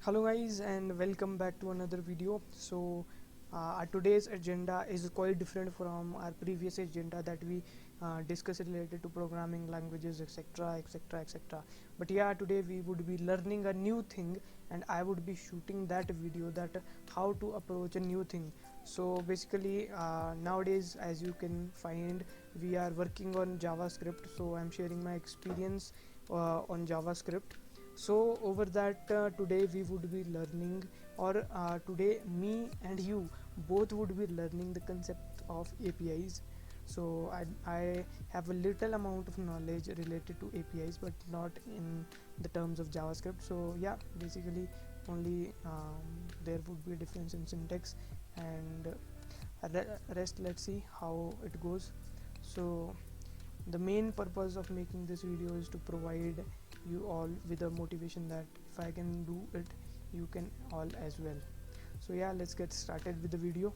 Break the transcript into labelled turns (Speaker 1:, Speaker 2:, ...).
Speaker 1: Hello guys and welcome back to another video. Our today's agenda is quite different from our previous agenda that we discussed related to programming languages, etc, etc, etc. But yeah, today we would be learning a new thing, and I would be shooting that video that how to approach a new thing. So basically nowadays, as you can find, we are working on JavaScript, so I'm sharing my experience on JavaScript. So over that, today we would be learning, or today me and you both would be learning the concept of APIs. So I have a little amount of knowledge related to APIs, but not in the terms of JavaScript. So yeah, basically only there would be a difference in syntax, and rest let's see how it goes. So the main purpose of making this video is to provide you all with a motivation that if I can do it, you can all as well. So yeah, let's get started with the video.